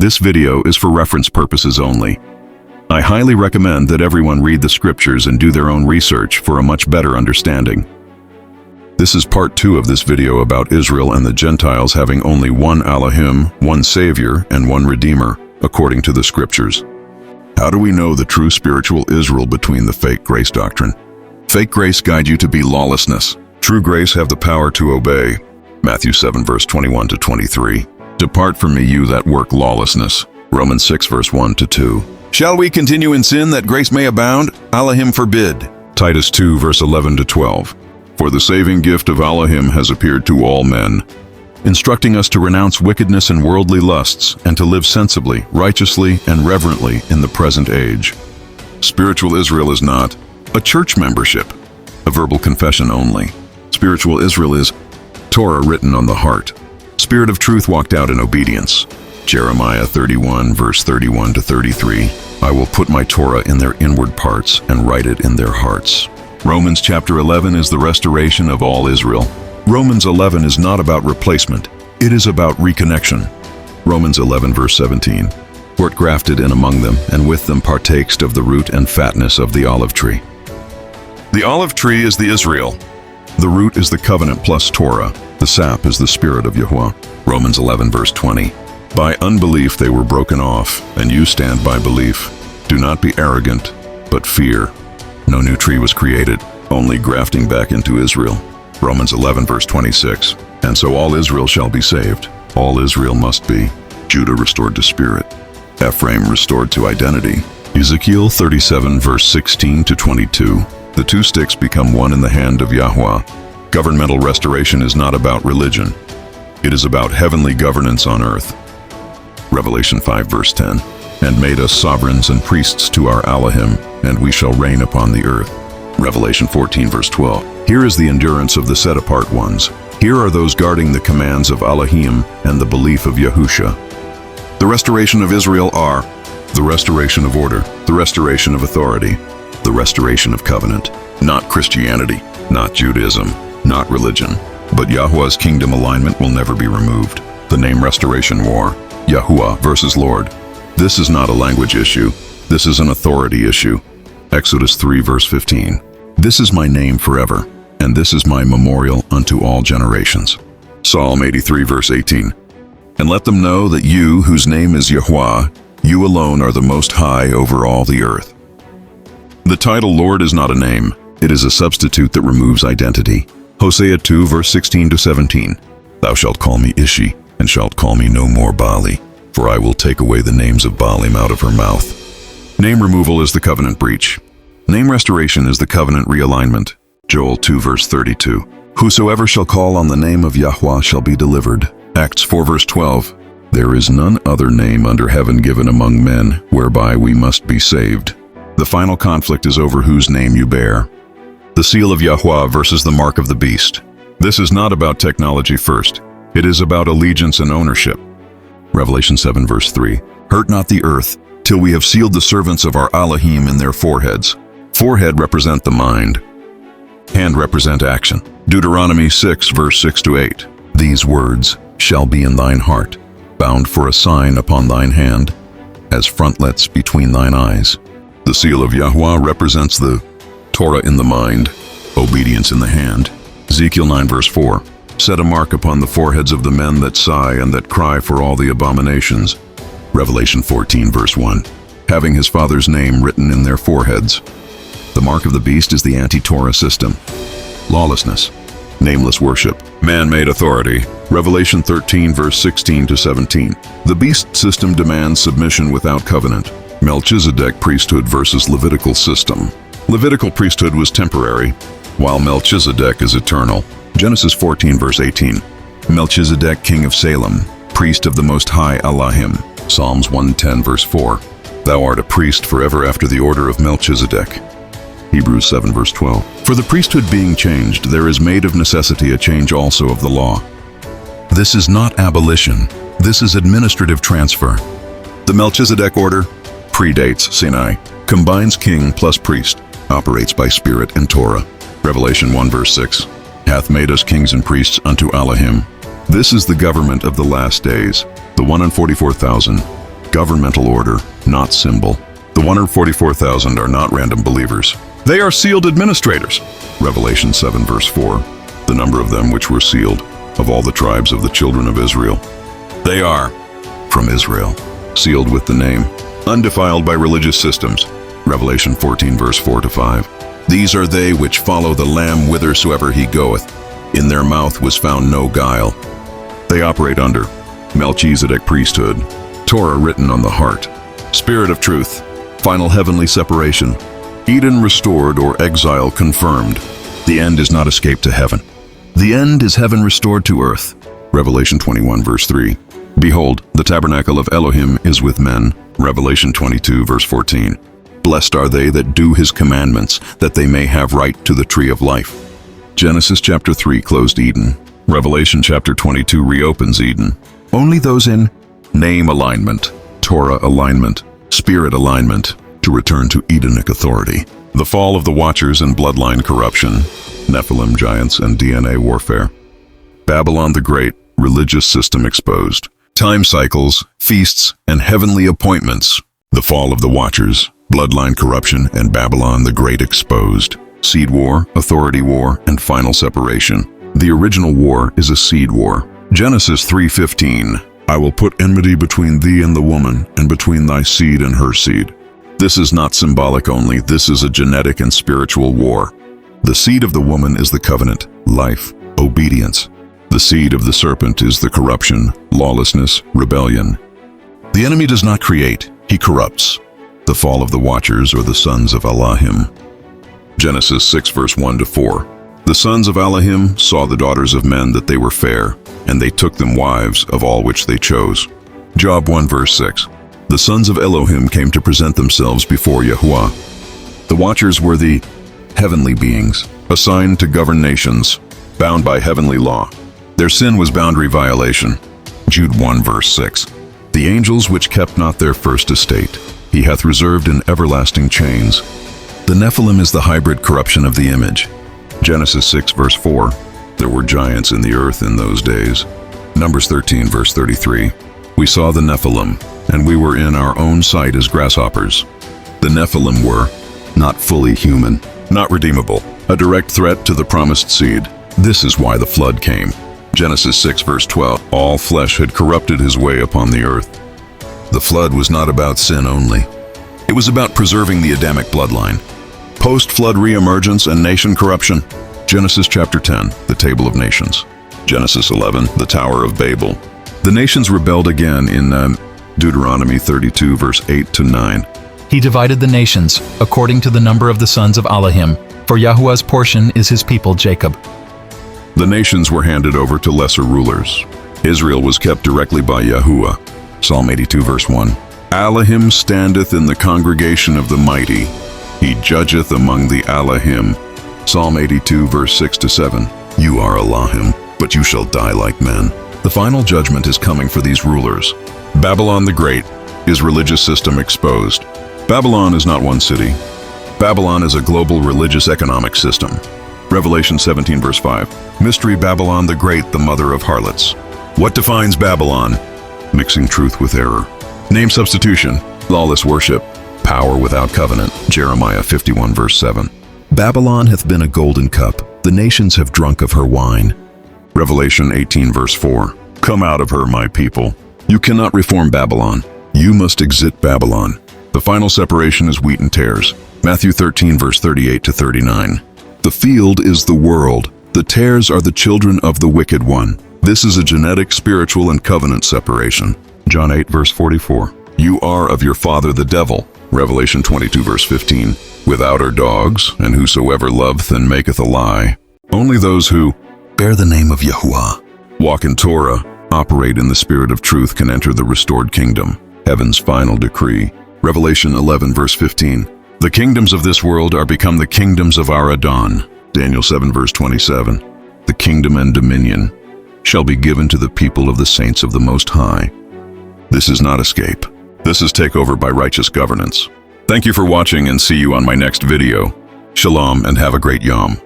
This video is for reference purposes only. I highly recommend that everyone read the scriptures and do their own research for a much better understanding. This is part 2 of this video about Israel and the Gentiles having only one Alahym, one Savior, and one Redeemer, according to the scriptures. How do we know the true spiritual Israel between the fake grace doctrine? Fake grace guide you to be lawlessness. True grace have the power to obey. Matthew 7 verse 21 to 23. Depart from me, you that work lawlessness. Romans 6 verse 1 to 2. Shall we continue in sin that grace may abound? Alahym forbid. Titus 2 verse 11 to 12. For the saving gift of Alahym has appeared to all men, instructing us to renounce wickedness and worldly lusts, and to live sensibly, righteously, and reverently in the present age. Spiritual Israel is not a church membership, a verbal confession only. Spiritual Israel is Torah written on the heart. Spirit of truth walked out in obedience. Jeremiah 31 verse 31 to 33. I will put my Torah in their inward parts and write it in their hearts. Romans chapter 11 is the restoration of all Israel. Romans 11 is not about replacement, it is about reconnection. Romans 11 verse 17. Wert grafted in among them, and with them partakest of the root and fatness of the olive tree. The olive tree is the Israel. The root is the covenant plus Torah. The sap is the Spirit of Yahweh. Romans 11 verse 20. By unbelief they were broken off, and you stand by belief. Do not be arrogant, but fear. No new tree was created, only grafting back into Israel. Romans 11 verse 26. And so all Israel shall be saved. All Israel must be. Judah restored to spirit. Ephraim restored to identity. Ezekiel 37 verse 16 to 22. The two sticks become one in the hand of Yahweh. Governmental restoration is not about religion. It is about heavenly governance on earth. Revelation 5 verse 10. And made us sovereigns and priests to our Alahym, and we shall reign upon the earth. Revelation 14 verse 12. Here is the endurance of the set-apart ones. Here are those guarding the commands of Alahym and the belief of Yahusha. The restoration of Israel are the restoration of order, the restoration of authority, the restoration of covenant. Not Christianity, not Judaism, not religion, but Yahweh's kingdom alignment will never be removed. The name restoration war, Yahuwah versus Lord. This is not a language issue, this is an authority issue. Exodus 3 verse 15. This is my name forever, and this is my memorial unto all generations. Psalm 83 verse 18. And let them know that you, whose name is Yahweh, you alone are the most high over all the earth. The title Lord is not a name, it is a substitute that removes identity. Hosea 2 verse 16 to 17. Thou shalt call me Ishi, and shalt call me no more Baali, for I will take away the names of Baalim out of her mouth. Name removal is the covenant breach. Name restoration is the covenant realignment. Joel 2 verse 32. Whosoever shall call on the name of Yahweh shall be delivered. Acts 4 verse 12. There is none other name under heaven given among men whereby we must be saved. The final conflict is over whose name you bear. The seal of Yahweh versus the mark of the beast. This is not about technology first. It is about allegiance and ownership. Revelation 7 verse 3. Hurt not the earth, till we have sealed the servants of our Alahym in their foreheads. Forehead represent the mind. Hand represent action. Deuteronomy 6 verse 6 to 8. These words shall be in thine heart, bound for a sign upon thine hand, as frontlets between thine eyes. The seal of Yahweh represents the Torah in the mind, obedience in the hand. Ezekiel 9 verse 4. Set a mark upon the foreheads of the men that sigh and that cry for all the abominations. Revelation 14 verse 1. Having his Father's name written in their foreheads. The mark of the beast is the anti-Torah system. Lawlessness. Nameless worship. Man-made authority. Revelation 13 verse 16 to 17. The beast system demands submission without covenant. Melchizedek priesthood versus Levitical system. Levitical priesthood was temporary, while Melchizedek is eternal. Genesis 14 verse 18. Melchizedek, king of Salem, priest of the Most High Alahym. Psalms 110 verse 4. Thou art a priest forever after the order of Melchizedek. Hebrews 7 verse 12. For the priesthood being changed, there is made of necessity a change also of the law. This is not abolition, this is administrative transfer. The Melchizedek order predates Sinai, combines king plus priest, operates by spirit and Torah. Revelation 1 verse 6. Hath made us kings and priests unto Alahym. This is the government of the last days, the 144,000. Governmental order, not symbol. The 144,000 are not random believers. They are sealed administrators. Revelation 7 verse 4. The number of them which were sealed, of all the tribes of the children of Israel. They are from Israel, sealed with the name, undefiled by religious systems. Revelation 14 verse 4 to 5. These are they which follow the Lamb whithersoever he goeth. In their mouth was found no guile. They operate under Melchizedek priesthood, Torah written on the heart, Spirit of truth, final heavenly separation, Eden restored or exile confirmed. The end is not escape to heaven. The end is heaven restored to earth. Revelation 21 verse 3. Behold, the tabernacle of Alahym is with men. Revelation 22 verse 14. Blessed are they that do his commandments, that they may have right to the tree of life. Genesis chapter 3 closed Eden. Revelation chapter 22 reopens Eden. Only those in name alignment, Torah alignment, spirit alignment, to return to Edenic authority. The fall of the Watchers and bloodline corruption, Nephilim giants and DNA warfare. Babylon the Great, religious system exposed. Time cycles, feasts, and heavenly appointments. The fall of the Watchers, bloodline corruption, and Babylon the Great exposed. Seed war, authority war, and final separation. The original war is a seed war. Genesis 3:15. I will put enmity between thee and the woman, and between thy seed and her seed. This is not symbolic only, this is a genetic and spiritual war. The seed of the woman is the covenant, life, obedience. The seed of the serpent is the corruption, lawlessness, rebellion. The enemy does not create, he corrupts. The fall of the Watchers or the sons of Alahym. Genesis 6 verse 1 to 4. The sons of Alahym saw the daughters of men that they were fair, and they took them wives of all which they chose. Job 1 verse 6. The sons of Elohim came to present themselves before Yahuwah. The Watchers were the heavenly beings, assigned to govern nations, bound by heavenly law. Their sin was boundary violation. Jude 1 verse 6. The angels which kept not their first estate, he hath reserved in everlasting chains. The Nephilim is the hybrid corruption of the image. Genesis 6 verse 4. There were giants in the earth in those days. Numbers 13 verse 33. We saw the Nephilim, and we were in our own sight as grasshoppers. The Nephilim were not fully human, not redeemable, a direct threat to the promised seed. This is why the flood came. Genesis 6 verse 12. All flesh had corrupted his way upon the earth. The flood was not about sin only. It was about preserving the Adamic bloodline. Post-flood re-emergence and nation corruption. Genesis chapter 10, the Table of Nations. Genesis 11, the Tower of Babel. The nations rebelled again in Deuteronomy 32 verse 8 to 9. He divided the nations according to the number of the sons of Alahym, for Yahuwah's portion is his people Jacob. The nations were handed over to lesser rulers. Israel was kept directly by Yahuwah. Psalm 82 verse 1. Alahym standeth in the congregation of the mighty. He judgeth among the Alahym. Psalm 82 verse 6 to 7. You are Alahym, but you shall die like men. The final judgment is coming for these rulers. Babylon the Great is religious system exposed. Babylon is not one city. Babylon is a global religious economic system. Revelation 17 verse 5. Mystery Babylon the Great, the mother of harlots. What defines Babylon? Mixing truth with error. Name substitution, lawless worship, power without covenant. Jeremiah 51 verse 7. Babylon hath been a golden cup, the nations have drunk of her wine. Revelation 18 verse 4. Come out of her, my people. You cannot reform Babylon. You must exit Babylon. The final separation is wheat and tares. Matthew 13 verse 38 to 39. The field is the world. The tares are the children of the wicked one. This is a genetic, spiritual, and covenant separation. John 8 verse 44. You are of your father the devil. Revelation 22 verse 15. Without are dogs, and whosoever loveth and maketh a lie. Only those who bear the name of Yahuwah, walk in Torah, operate in the spirit of truth can enter the restored kingdom, heaven's final decree. Revelation 11 verse 15. The kingdoms of this world are become the kingdoms of our Adon. Daniel 7 verse 27. The kingdom and dominion shall be given to the people of the saints of the Most High. This is not escape. This is takeover by righteous governance. Thank you for watching and see you on my next video. Shalom and have a great Yom.